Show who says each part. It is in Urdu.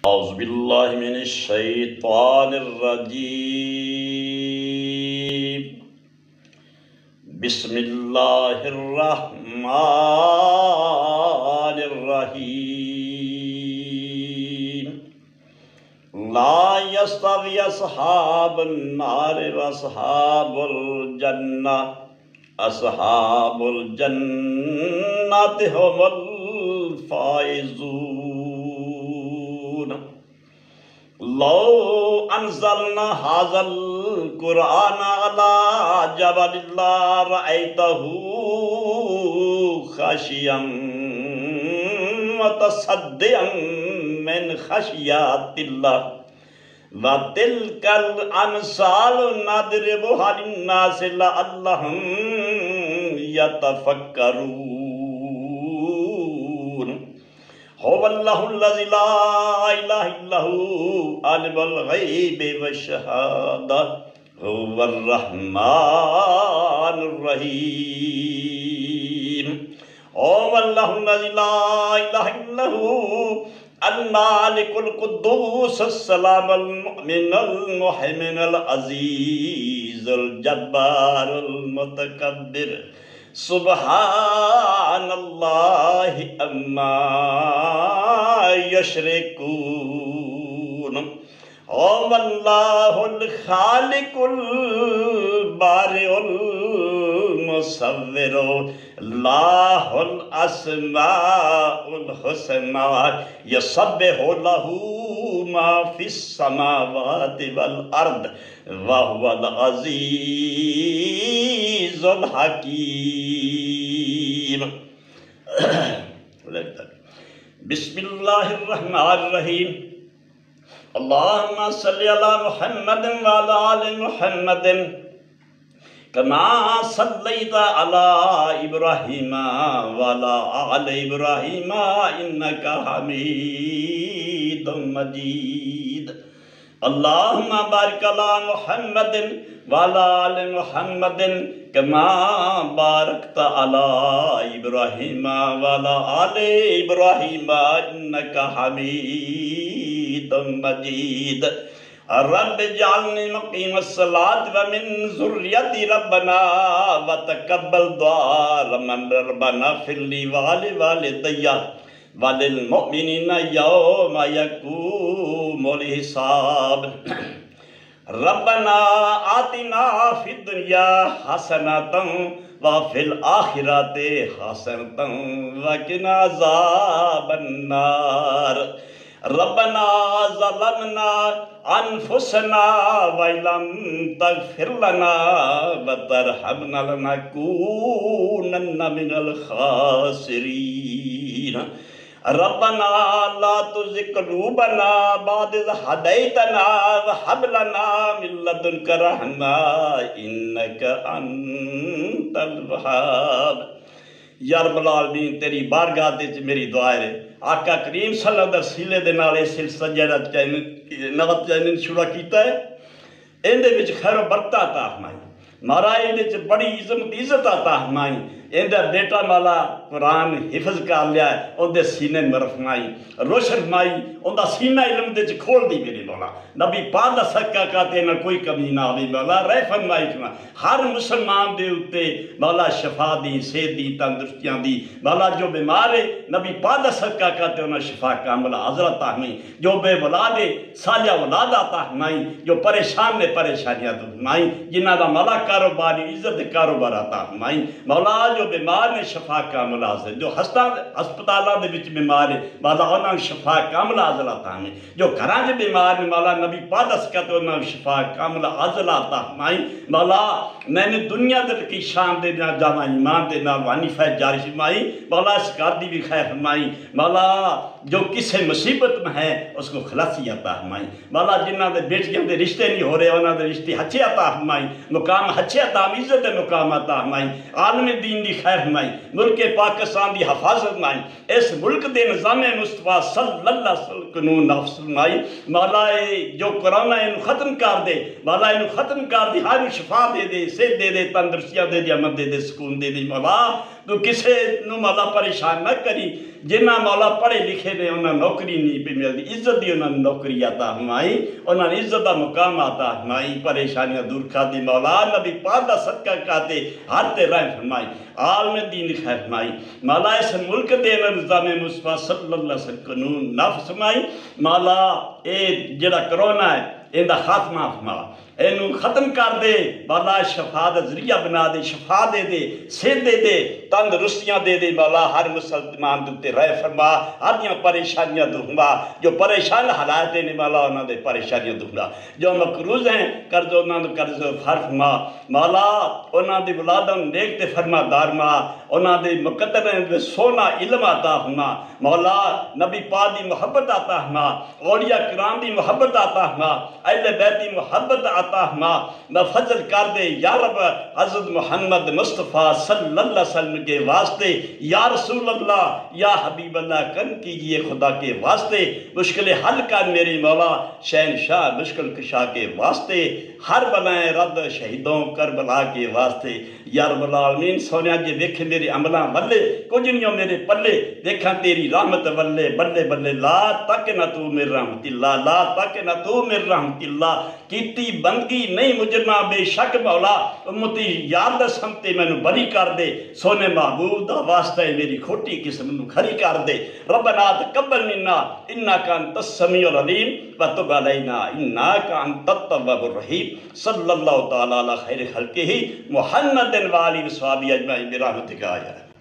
Speaker 1: اعوذ باللہ من الشیطان الرجیم بسم اللہ الرحمن الرحیم لا یستوی اصحاب النار واصحاب الجنہ اصحاب الجنۃ هم الفائزون لو انزلنا هذا القرآن على جبل لرأيته خاشعا متصدعا من خشية الله وتلك الأمثال نضربها للناس لعلهم يتفكرون هو الله الذي لا إله إلا هو عالم الغيب والشهادة هو الرحمن الرحيم هو الله الذي لا إله إلا هو المالك القدوس السلام المؤمن المهيمن العزيز الجبار المتكبر سبحان اللہ اما یشرکون هو اللہ الخالق البارئ المصور له الاسماء الحسنى يسبح له ما في السماوات والارض وهو العزيز الحكيم بسم الله الرحمن الرحيم اللهم صل على محمد وعلى آل محمد كما صليت على إبراهيم وعلى آل إبراهيم إنك حميد مجيد اللهم بارك على محمد وعلى آل محمد كما باركت على إبراهيم وعلى آل إبراهيم إنك حميد مجيد رب اجعلني مقيم الصلاة ومن ذريتي ربنا وتقبل دعاء ربنا اغفر لي ولوالدي وللمؤمنين يوم يقوم الحساب ربنا آتنا في الدنيا حسنة وفي الآخرة حسنة وقنا عذاب النار ربنا ظلمنا أنفسنا وإن لم تغفر لنا وترحمنا لنكونن من الخاسرين ربنا لا تزغ قلوبنا بعد إذ هديتنا وهب لنا من لدنك رحمة إنك أنت الوهاب یا رب العالمین تیری بارگاہ دے میری دعا ہے آقا کریم صلی اللہ علیہ وسلم دے نال اس سلسلہ جڑا نوت چینل شروع کیتا ہے اندے وچ خیر و برکت عطا فرمائی مارا اندے وچ بڑی عزت عطا فرمائی اندر بیٹا مالا قرآن حفظ کر لیا ہے اندے سینے میں رفمائی روشن فرمائی اندہ سینہ علم دے کھول دی میرے مولا نبی پاک دا صدقہ کہتے ہیں کوئی کمی نہ ہوئی مولا رہ فرمائی فرمائی ہر مسلمان دے اتے مولا شفا دی صحت دی تندرستیاں دی مولا جو بیمار ہے نبی پاک دا صدقہ کہتے ہیں شفا کامل حضرت فرمائی جو بے ولاد ہے صالح اولاد عطا فرمائی جو پریشان نے پریشانیاں فرمائی جنہاں دا مولا کاروباری عزت کاروبار عطا فرمائی مولا جو بیمار نے شفا کامل حاصل جو ہسپتالہ دے وچ بیمار ہے مولا انہاں شفا کامل حاصل عطا فرمائی جو گھراں دے بیمار نے مولا نبی پاک کہتے انہاں شفا کامل حاصل عطا فرمائی مولا میں نے دنیا دے کی شان دے نال جامع ایمان دے نال وانی فیض جاری فرمائی مولا اس کار دی بھی خیر فرمائی مولا جو کسے مصیبت میں ہے اس کو خلاصی عطا فرمائی مولا جنہاں دے بیٹیاں دے رشتے نہیں ہو رہے انہاں دے رشتے ہچے عطا فرمائی مقام ہچے عطا عزت مقام عطا فرمائی عالم دین دی خیر فرمائی ملک پاکستان دی حفاظت فرمائی اس ملک دے نظام مصطفیٰ صلی اللہ علیہ وسلم قانون نافذ فرمائی مولا جو قرآن انہوں ختم کر دے مولا انہوں ختم کر دے ہر شفا دے دے صحت دے دے تندرستیاں دے دے امن دے دے سکون دے دے مولا تو کسے نو مولا پریشان نہ کری، جنہ مولا پڑھے لکھے نے انہاں نوکری نہیں پہ ملتی، عزت دی انہاں نوکری عطا فرمائی، انہاں عزت دا مقام عطا فرمائی، پریشانیاں دور کھاتی مولا، نبی پاک دا صدقہ کھاتے ہر تے رحم فرمائی، عالم دین خیر فرمائی، مولا اس ملک دے نظام مصطفیٰ صلی اللہ علیہ وسلم قانون نافذ فرمائی، مولا اے جڑا کرونا ہے اندہ خاتمہ فرما، اینو ختم کر دے، مولا شفا دا ذریعہ بنا دے، شفا دے دے، صحت دے دے، تندرستیاں دے دے، مولا ہر مسلمان دوتے رہ فرما، ہر دیاں پریشانیاں دونگا، جو پریشان حالات نے مولا انہاں دے پریشانیاں دونگا، جو مقروض ہیں قرض انہاں دے قرض فرما، مولا انہاں دے ولاداں نیک تے فرما دارما، انہاں دے مقدریں دے سونا علم عطا فرما، مولا نبی پاک دی محبت عطا فرما، اولیاء کرام دی محبت عطا فرما، اہل بیت دی محبت عطا فرما، میں فضل کر دے یا رب حضرت محمد مصطفیٰ صلی اللہ علیہ وسلم کے واسطے، یا رسول اللہ یا حبیب اللہ کن کیجئے خدا کے واسطے، مشکل حل کر میری مولا شہنشاہ مشکل کشا کے واسطے، ہر بلائیں رد شہیدوں کربلا کے واسطے، یا رب العالمین سونیا جی دیکھیں میرے عملہ بلے کچھ نہیں ہو میرے پلے، دیکھاں تیری رحمت بلے بلے بلے، لا تک نہ تو میرے رحمت اللہ، لا تک نہ تو میرے رحمت اللہ، کیتی بندگی نہیں مجرمہ بے شک مولا، امتی یاد سمتے میں نو بری کر دے، سونے محبوب دا واسطہ میری کھوٹی قسم نو کھری کر دے، ربنا تقبل منا انکا انت السمیع العلیم وتب علینا انکا انت التواب الرحیم، صلی اللہ تعالی علی خیر خلقہ محمد وآلہ وصحبہ اجمعین برحمتک یا